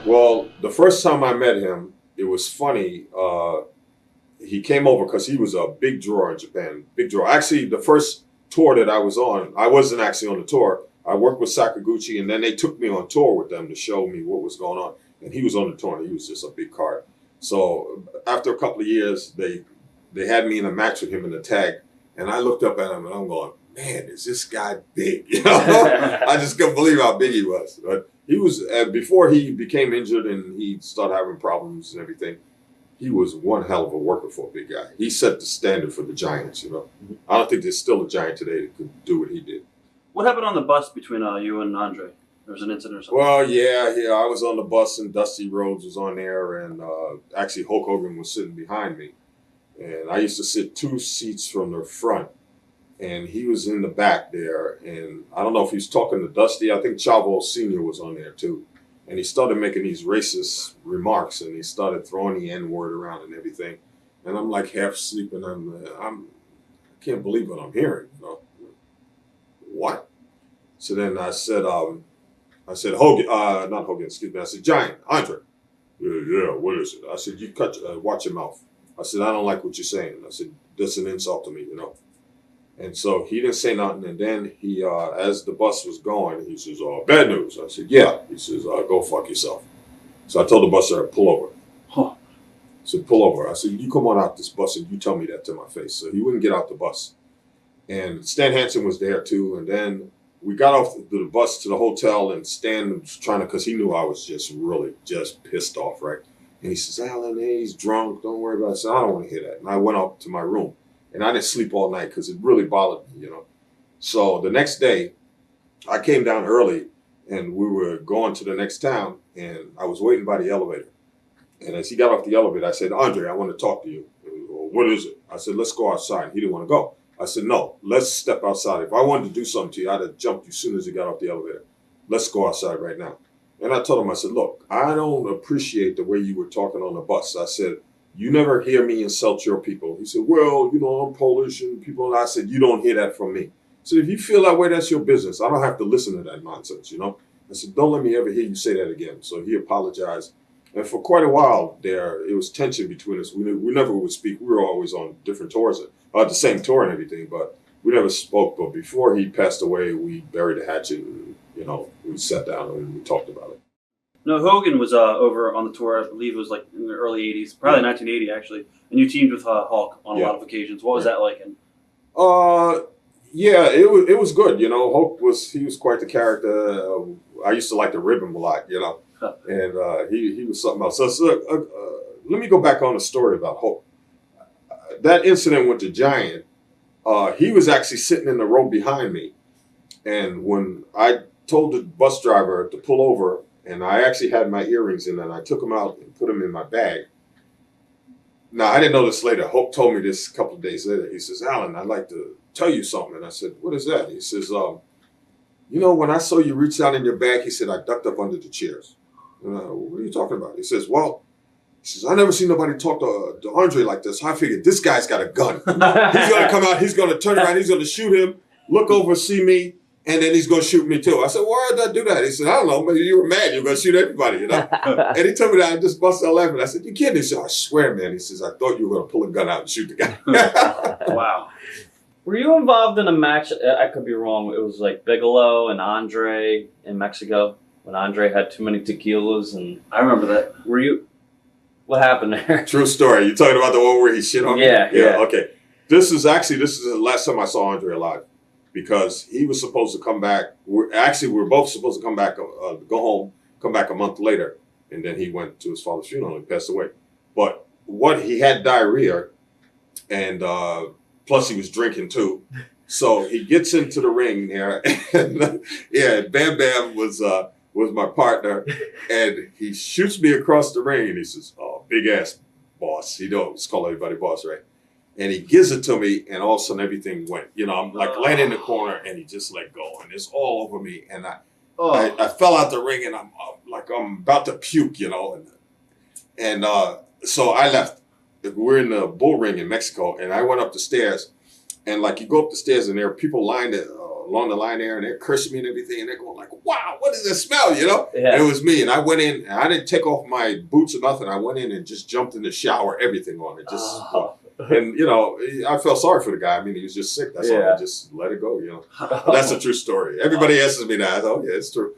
Well, the first time I met him, it was funny. He came over because he was a big drawer in Japan. Big drawer. Actually, the first tour that I was on, I wasn't actually on the tour. I worked with Sakaguchi, and then they took me on tour with them to show me what was going on. And he was on the tour, and he was just a big card. So after a couple of years, they had me in a match with him in the tag, and I looked up at him, and I'm going, man, is this guy big? You know, I just couldn't believe how big he was. But he was before he became injured and he started having problems and everything. He was one hell of a worker for a big guy. He set the standard for the Giants, you know. I don't think there's still a Giant today that could do what he did. What happened on the bus between you and Andre? There was an incident or something? Well, yeah. I was on the bus and Dusty Rhodes was on there, and actually Hulk Hogan was sitting behind me. And I used to sit 2 seats from the front, and he was in the back there. And I don't know if he was talking to Dusty. I think Chavo Sr. was on there too. And he started making these racist remarks, and he started throwing the N-word around and everything. And I'm like half sleeping. I can't believe what I'm hearing. You know, what? So then I said, Hogan, not Hogan, excuse me. I said, Giant, Andre. Yeah, what is it? I said, you watch your mouth. I said, I don't like what you're saying. I said, that's an insult to me, you know. And so he didn't say nothing. And then he, as the bus was going, he says, bad news. I said, yeah. He says, go fuck yourself. So I told the bus driver, pull over. Huh. I said, pull over. I said, you come on out this bus and you tell me that to my face. So he wouldn't get out the bus. And Stan Hansen was there too. And then we got off the bus to the hotel, and Stan was trying to, because he knew I was just pissed off, right? And he says, Alan, hey, he's drunk. Don't worry about it. I said, I don't want to hear that. And I went up to my room. And I didn't sleep all night because it really bothered me, you know. So the next day, I came down early, and we were going to the next town, and I was waiting by the elevator. And as he got off the elevator, I said, Andre, I want to talk to you. Well, what is it? I said, let's go outside. He didn't want to go. I said, no, let's step outside. If I wanted to do something to you, I'd have jumped you as soon as he got off the elevator. Let's go outside right now. And I told him, I said, look, I don't appreciate the way you were talking on the bus. I said, you never hear me insult your people. He said, well, you know, I'm Polish and people. And I said, you don't hear that from me. I said, if you feel that way, that's your business. I don't have to listen to that nonsense, you know. I said, don't let me ever hear you say that again. So he apologized. And for quite a while there, it was tension between us. We never would speak. We were always on different tours, the same tour and everything, but we never spoke. But before he passed away, we buried the hatchet and, you know, we sat down and we talked about it. No, Hogan was over on the tour, I believe it was like in the early 80s, probably 1980 actually, and you teamed with Hulk on a lot of occasions. What was that like? Yeah, it was good, you know. Hulk was quite the character. I used to like to rib him a lot, you know, and he was something else. So let me go back on the story about Hulk. That incident with the Giant, he was actually sitting in the row behind me, and when I told the bus driver to pull over, and I actually had my earrings in, and I took them out and put them in my bag. Now, I didn't know this later. Hope told me this a couple of days later. He says, Alan, I'd like to tell you something. And I said, what is that? He says, you know, when I saw you reach out in your bag, he said, I ducked up under the chairs. What are you talking about? He says, well, I never seen nobody talk to Andre like this. I figured this guy's got a gun. He's going to come out. He's going to turn around. He's going to shoot him, look over, see me. And then he's going to shoot me too. I said, why did I do that? He said, I don't know, maybe you were mad. You're going to shoot everybody, you know? And he told me that. I just busted out laughing. I said, you kidding? He said, I swear, man. He says, I thought you were going to pull a gun out and shoot the guy. Wow. Were you involved in a match? I could be wrong. It was like Bigelow and Andre in Mexico when Andre had too many tequilas. And I remember that. Were you? What happened there? True story. You're talking about the one where he shit on me? Yeah. Okay. This is the last time I saw Andre alive. Because he was supposed to come back. We're both supposed to come back, go home, come back a month later. And then he went to his father's funeral and passed away. But he had diarrhea, and plus he was drinking too. So he gets into the ring there, and Bam Bam was my partner, and he shoots me across the ring, and he says, oh, big ass boss. He don't call everybody boss, right? And he gives it to me, and all of a sudden everything went. You know, I'm like laying in the corner, and he just let go, and it's all over me. And I fell out the ring, and I'm about to puke, you know. And so I left. We're in the bull ring in Mexico, and I went up the stairs, and like you go up the stairs, and there are people lined along the line there, and they're cursing me and everything, and they're going like, "Wow, what does this smell?" You know. Yeah. And it was me, and I went in. And I didn't take off my boots or nothing. I went in and just jumped in the shower, everything on it, just. And I felt sorry for the guy. I mean, he was just sick. That's all. I just let it go. But that's a true story. Everybody asks me that. Oh, yeah, it's true.